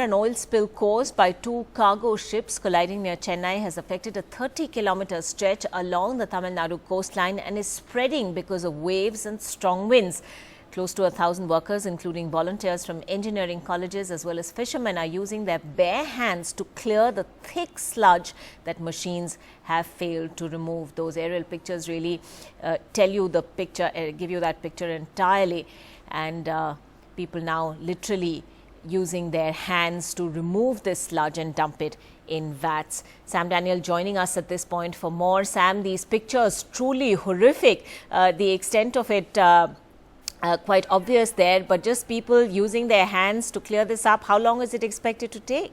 an oil spill caused by two cargo ships colliding near Chennai has affected a 30-kilometer stretch along the Tamil Nadu coastline and is spreading because of waves and strong winds. Close to 1,000 workers, including volunteers from engineering colleges as well as fishermen, are using their bare hands to clear the thick sludge that machines have failed to remove. Those aerial pictures really tell you the picture, give you that picture entirely. And people now literally using their hands to remove this sludge and dump it in vats. Sam Daniel joining us at this point for more. Sam, these pictures truly horrific. The extent of it quite obvious there, but just people using their hands to clear this up. How long is it expected to take?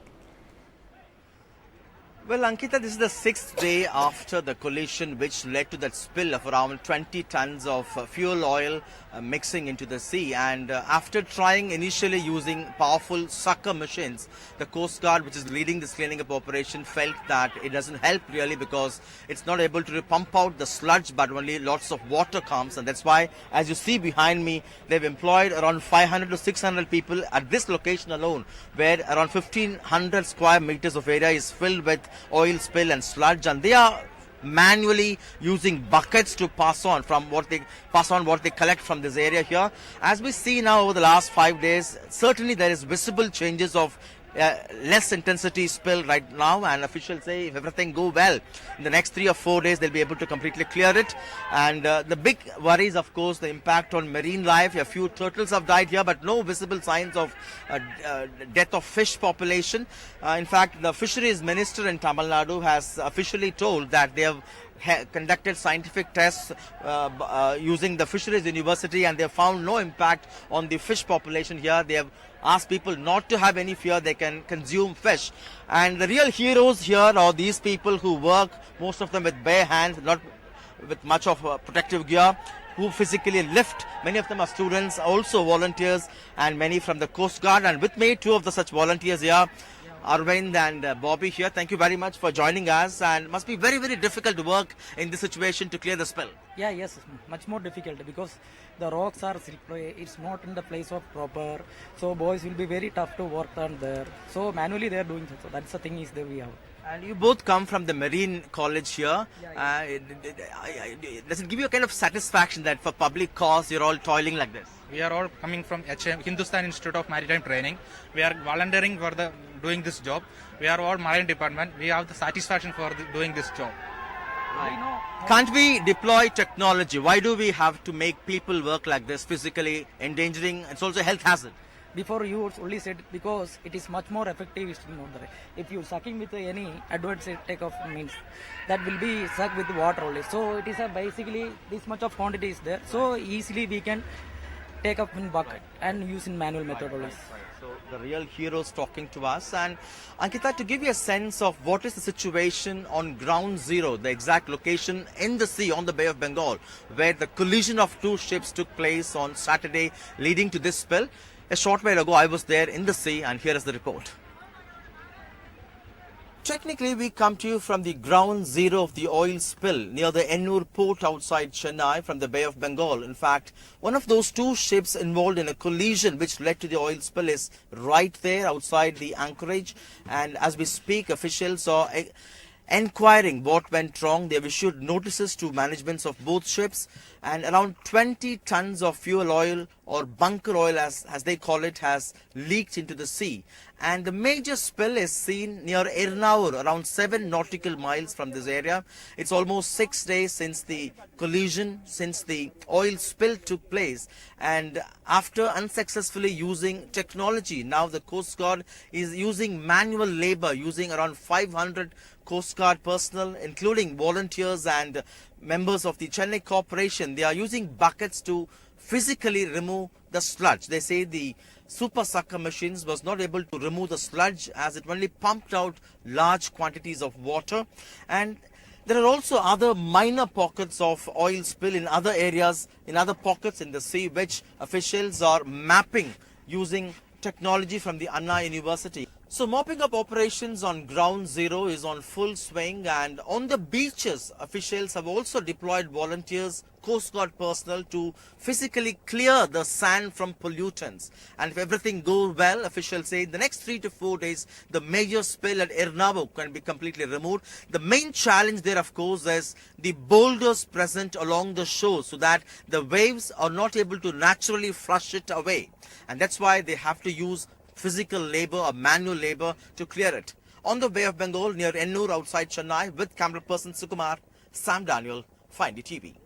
Well, Ankita, this is the sixth day after the collision which led to that spill of around 20 tons of fuel oil mixing into the sea. And after trying initially using powerful sucker machines, the Coast Guard, which is leading this cleaning up operation, felt that it doesn't help really because it's not able to pump out the sludge, but only lots of water comes. And that's why, as you see behind me, they've employed around 500 to 600 people at this location alone, where around 1,500 square meters of area is filled with oil spill and sludge, and they are manually using buckets to pass on what they collect from this area here. As we see now over the last 5 days, certainly there is visible changes of less intensity spill right now, and officials say if everything go well, in the next 3 or 4 days they'll be able to completely clear it. And the big worry is, of course, the impact on marine life. A few turtles have died here, but no visible signs of death of fish population. In fact, the fisheries minister in Tamil Nadu has officially told that they have conducted scientific tests using the fisheries university, and they have found no impact on the fish population here. They have asked people not to have any fear, they can consume fish. And the real heroes here are these people who work, most of them with bare hands, not with much of protective gear, who physically lift. Many of them are students, also volunteers, and many from the Coast Guard. And with me, two of the such volunteers here, Arvind and Bobby here. Thank you very much for joining us, and must be very, very difficult to work in this situation to clear the spill. Yeah, yes, much more difficult because the rocks are slippery, it's not in the place of proper, so boys will be very tough to work on there. So manually they are doing so that's the thing is that we have. And you both come from the Marine College here. Does it give you a kind of satisfaction that for public cause you're all toiling like this? We are all coming from Hindustan Institute of Maritime Training. We are volunteering for doing this job. We are all marine department. We have the satisfaction for doing this job. Right. Can't we deploy technology? Why do we have to make people work like this, physically endangering? It's also a health hazard. Before you only said because it is much more effective. If you sucking with any advanced takeoff means that will be sucked with water only. So it is basically this much of quantity is there. So easily we can take up in bucket and use in manual method only. So the real heroes talking to us. And Ankita, to give you a sense of what is the situation on ground zero, the exact location in the sea on the Bay of Bengal, where the collision of two ships took place on Saturday leading to this spill. A short while ago I was there in the sea, and here is the report. Technically, we come to you from the ground zero of the oil spill near the Ennur port outside Chennai from the Bay of Bengal. In fact, one of those two ships involved in a collision which led to the oil spill is right there outside the anchorage. And as we speak, officials are enquiring what went wrong. They have issued notices to managements of both ships, and around 20 tons of fuel oil or bunker oil as they call it has leaked into the sea. And the major spill is seen near Ernaur, around 7 nautical miles from this area. It's almost 6 days since the collision, since the oil spill took place. And after unsuccessfully using technology, now the Coast Guard is using manual labor, using around 500 Coast Guard personnel, including volunteers and members of the Chennai Corporation. They are using buckets to physically remove the sludge. They say the super sucker machines was not able to remove the sludge as it only pumped out large quantities of water. And there are also other minor pockets of oil spill in other areas, in other pockets in the sea, which officials are mapping using technology from the Anna University. So mopping up operations on ground zero is on full swing, and on the beaches, officials have also deployed volunteers, Coast Guard personnel to physically clear the sand from pollutants. And if everything goes well, officials say in the next 3 to 4 days, the major spill at Ernavu can be completely removed. The main challenge there, of course, is the boulders present along the shore so that the waves are not able to naturally flush it away. And that's why they have to use physical labor or manual labor to clear it. On the Bay of Bengal near Ennur outside Chennai with camera person Sukumar, Sam Daniel, for NDTV.